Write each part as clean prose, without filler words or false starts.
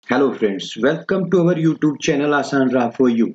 Hello friends, welcome to our YouTube channel Asan Ra for you.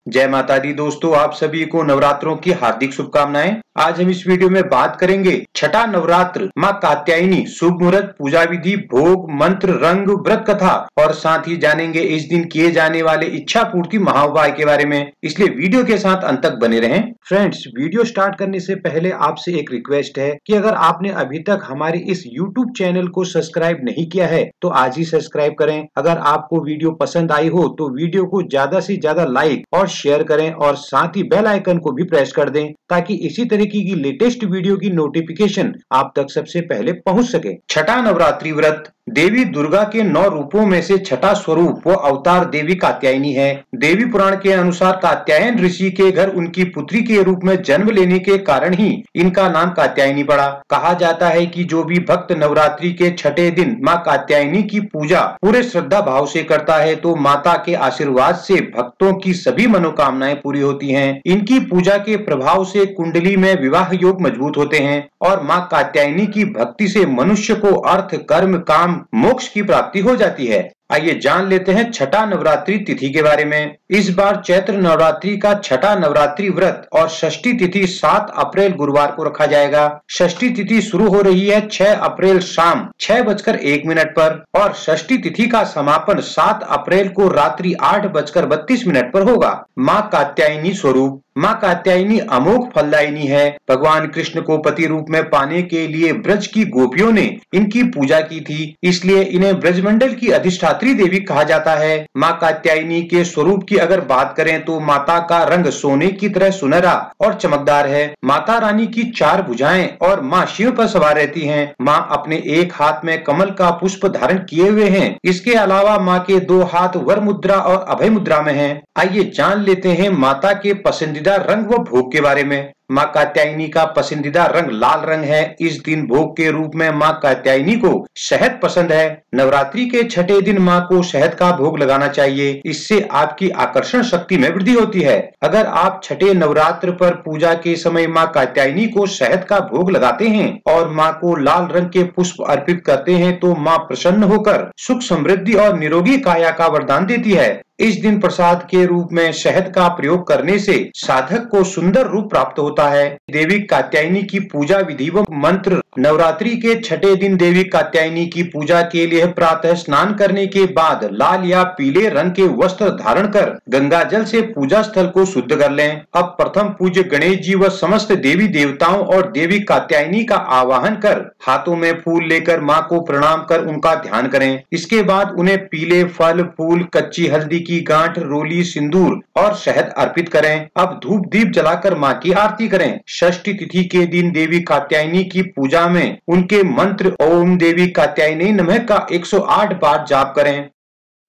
जय माता दी दोस्तों, आप सभी को नवरात्रों की हार्दिक शुभकामनाएं। आज हम इस वीडियो में बात करेंगे छठा नवरात्र मां कात्यायनी शुभ मुहूर्त, पूजा विधि, भोग, मंत्र, रंग, व्रत कथा और साथ ही जानेंगे इस दिन किए जाने वाले इच्छा पूर्ति महाउपाय के बारे में। इसलिए वीडियो के साथ अंत तक बने रहें। फ्रेंड्स, वीडियो स्टार्ट करने से पहले आपसे एक रिक्वेस्ट है कि अगर आपने अभी तक हमारे इस YouTube चैनल को सब्सक्राइब नहीं किया है तो आज ही सब्सक्राइब करें। अगर आपको वीडियो पसंद आई हो तो वीडियो को ज्यादा से ज्यादा लाइक और शेयर करें और साथ ही बेल आइकन को भी प्रेस कर दें ताकि इसी तरीके की लेटेस्ट वीडियो की नोटिफिकेशन आप तक सबसे पहले पहुंच सके। छठा नवरात्रि व्रत देवी दुर्गा के 9 रूपों में से छठा स्वरूप व अवतार देवी कात्यायनी है। देवी पुराण के अनुसार कात्यायन ऋषि के घर उनकी पुत्री के रूप में जन्म लेने के कारण ही इनका नाम कात्यायनी पड़ा। कहा जाता है कि जो भी भक्त नवरात्रि के छठे दिन मां कात्यायनी की पूजा पूरे श्रद्धा भाव से करता है तो माता के आशीर्वाद से भक्तों की सभी मनोकामनाएं पूरी होती हैं। इनकी पूजा के प्रभाव से कुंडली में विवाह योग मजबूत होते हैं और मां कात्यायनी की भक्ति से मनुष्य को अर्थ, कर्म, काम, मोक्ष की प्राप्ति हो जाती है। आइए जान लेते हैं छठा नवरात्रि तिथि के बारे में। इस बार चैत्र नवरात्रि का छठा नवरात्रि व्रत और षष्ठी तिथि 7 अप्रैल गुरुवार को रखा जाएगा। षष्ठी तिथि शुरू हो रही है 6 अप्रैल शाम 6:01 पर और षष्ठी तिथि का समापन 7 अप्रैल को रात्रि 8:32 पर होगा। मां कात्यायनी स्वरूप मां कात्यायनी अमोघ फलदायिनी है। भगवान कृष्ण को पति रूप में पाने के लिए ब्रज की गोपियों ने इनकी पूजा की थी, इसलिए इन्हें ब्रजमंडल की अधिष्ठात्री देवी कहा जाता है। मां कात्यायनी के स्वरूप की अगर बात करें तो माता का रंग सोने की तरह सुनहरा और चमकदार है। माता रानी की 4 भुजाएं और मां शिव पर सवार रहती हैं। मां अपने एक हाथ में कमल का पुष्प धारण किए हुए हैं। इसके अलावा मां के 2 हाथ वर मुद्रा और अभय मुद्रा में हैं। आइए जान लेते हैं माता के पसंदीदा रंग व भोग के बारे में। मां कात्यायनी का पसंदीदा रंग लाल रंग है। इस दिन भोग के रूप में मां कात्यायनी को शहद पसंद है। नवरात्रि के छठे दिन मां को शहद का भोग लगाना चाहिए, इससे आपकी आकर्षण शक्ति में वृद्धि होती है। अगर आप छठे नवरात्र पर पूजा के समय मां कात्यायनी को शहद का भोग लगाते हैं और मां को लाल रंग के पुष्प अर्पित करते हैं तो मां प्रसन्न होकर सुख, समृद्धि और निरोगी काया का वरदान देती है। इस दिन प्रसाद के रूप में शहद का प्रयोग करने से साधक को सुंदर रूप प्राप्त होता है। देवी कात्यायनी की पूजा विधि व मंत्र। नवरात्रि के छठे दिन देवी कात्यायनी की पूजा के लिए प्रातः स्नान करने के बाद लाल या पीले रंग के वस्त्र धारण कर गंगा जल से पूजा स्थल को शुद्ध कर लें। अब प्रथम पूज्य गणेश जी व समस्त देवी देवताओं और देवी कात्यायनी का आवाहन कर हाथों में फूल लेकर मां को प्रणाम कर उनका ध्यान करें। इसके बाद उन्हें पीले फल, फूल, कच्ची हल्दी की गांठ, रोली, सिंदूर और शहद अर्पित करें। अब धूप दीप जलाकर मां की आरती करें। षष्ठी तिथि के दिन देवी कात्यायनी की पूजा में उनके मंत्र ओम देवी कात्यायनी नमः का 108 बार जाप करें।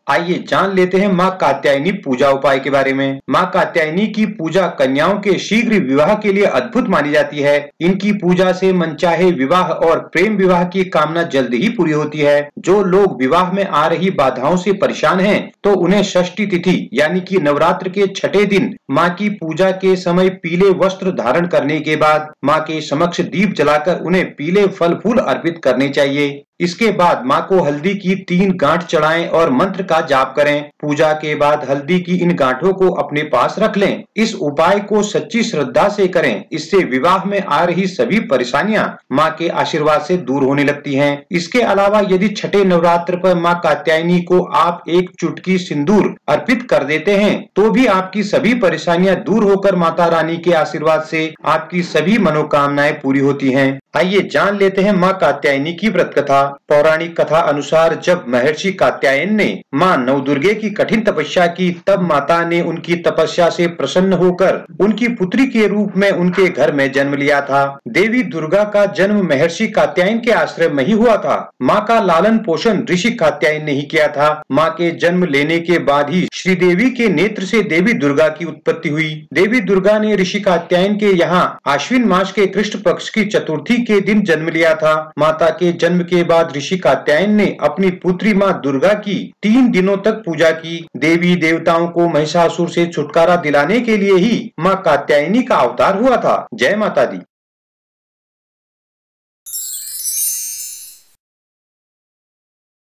आइए जान लेते हैं मां कात्यायनी पूजा उपाय के बारे में। मां कात्यायनी की पूजा कन्याओं के शीघ्र विवाह के लिए अद्भुत मानी जाती है। इनकी पूजा से मनचाहे विवाह और प्रेम विवाह की कामना जल्द ही पूरी होती है। जो लोग विवाह में आ रही बाधाओं से परेशान हैं, तो उन्हें षष्ठी तिथि यानी कि नवरात्र के छठे दिन मां की पूजा के समय पीले वस्त्र धारण करने के बाद मां के समक्ष दीप जलाकर उन्हें पीले फल फूल अर्पित करने चाहिए। इसके बाद मां को हल्दी की 3 गांठ चढ़ाएं और मंत्र का जाप करें। पूजा के बाद हल्दी की इन गांठों को अपने पास रख लें। इस उपाय को सच्ची श्रद्धा से करें, इससे विवाह में आ रही सभी परेशानियां मां के आशीर्वाद से दूर होने लगती हैं। इसके अलावा यदि छठे नवरात्र पर मां कात्यायनी को आप एक चुटकी सिंदूर अर्पित कर देते हैं तो भी आपकी सभी परेशानियां दूर होकर माता रानी के आशीर्वाद से आपकी सभी मनोकामनाएं पूरी होती हैं। आइए जान लेते हैं मां कात्यायनी की व्रत कथा। पौराणिक कथा अनुसार जब महर्षि कात्यायन ने मां नवदुर्गे की कठिन तपस्या की, तब माता ने उनकी तपस्या से प्रसन्न होकर उनकी पुत्री के रूप में उनके घर में जन्म लिया था। देवी दुर्गा का जन्म महर्षि कात्यायन के आश्रम में ही हुआ था। मां का लालन पोषण ऋषि कात्यायन ने ही किया था। मां के जन्म लेने के बाद ही श्रीदेवी के नेत्र से देवी दुर्गा की उत्पत्ति हुई। देवी दुर्गा ने ऋषि कात्यायन के यहाँ आश्विन मास के कृष्ण पक्ष की चतुर्थी के दिन जन्म लिया था। माता के जन्म के बाद ऋषि कात्यायन ने अपनी पुत्री मां दुर्गा की 3 दिनों तक पूजा की। देवी देवताओं को महिषासुर से छुटकारा दिलाने के लिए ही मां कात्यायनी का अवतार हुआ था। जय माता दी।